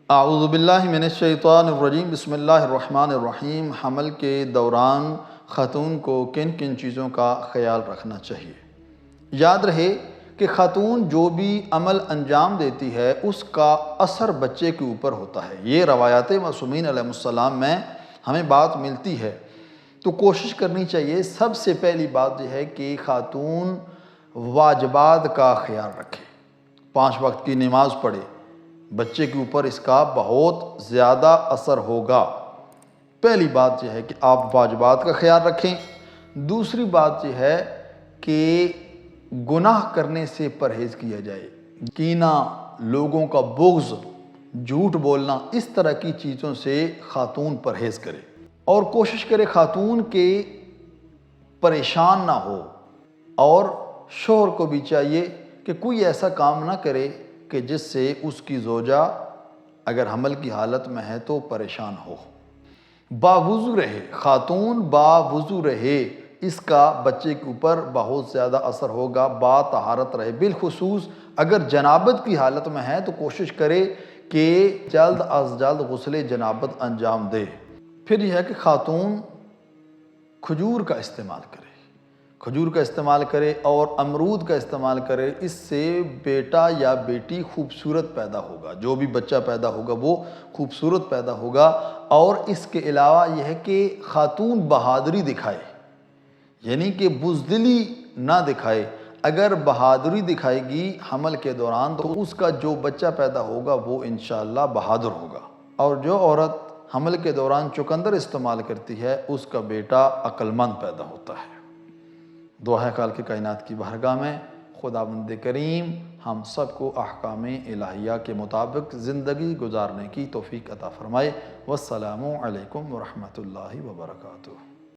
اعوذ باللہ من الشیطان الرجیم، بسم اللہ الرحمن الرحیم۔ حمل کے دوران خاتون کو کن کن چیزوں کا خیال رکھنا چاہیے؟ یاد رہے کہ خاتون جو بھی عمل انجام دیتی ہے اس کا اثر بچے کے اوپر ہوتا ہے۔ یہ روایات معصومین علیہ السلام میں ہمیں بات ملتی ہے، تو کوشش کرنی چاہیے۔ سب سے پہلی بات یہ ہے کہ خاتون واجبات کا خیال رکھے، 5 وقت کی نماز پڑھے، بچے کے اوپر اس کا بہت زیادہ اثر ہوگا۔ پہلی بات یہ ہے کہ آپ واجبات کا خیال رکھیں۔ دوسری بات یہ ہے کہ گناہ کرنے سے پرہیز کیا جائے، کینہ، لوگوں کا بغض، جھوٹ بولنا، اس طرح کی چیزوں سے خاتون پرہیز کرے، اور کوشش کرے خاتون کے پریشان نہ ہو، اور شوہر کو بھی چاہیے کہ کوئی ایسا کام نہ کرے کہ جس سے اس کی زوجہ اگر حمل کی حالت میں ہے تو پریشان ہو۔ باوضو رہے، خاتون باوضو رہے، اس کا بچے کے اوپر بہت زیادہ اثر ہوگا۔ با طہارت رہے، بالخصوص اگر جنابت کی حالت میں ہے تو کوشش کرے کہ جلد از جلد غسل جنابت انجام دے۔ پھر یہ ہے کہ خاتون کھجور کا استعمال کرے، کھجور کا استعمال کرے اور امرود کا استعمال کرے۔ اس سے بیٹا یا بیٹی خوبصورت پیدا ہوگا، جو بھی بچہ پیدا ہوگا وہ خوبصورت پیدا ہوگا۔ اور اس کے علاوہ یہ ہے کہ خاتون بہادری دکھائے، یعنی کہ بزدلی نہ دکھائے۔ اگر بہادری دکھائے گی حمل کے دوران تو اس کا جو بچہ پیدا ہوگا وہ انشاءاللہ بہادر ہوگا۔ اور جو عورت حمل کے دوران چقندر استعمال کرتی ہے اس کا بیٹا عقل مند پیدا ہوتا ہے۔ دعا ہے خالق کائنات کی بارگاہ میں خداوند کریم ہم سب کو احکام الہیہ کے مطابق زندگی گزارنے کی توفیق عطا فرمائے۔ والسلام علیکم ورحمۃ اللہ وبرکاتہ۔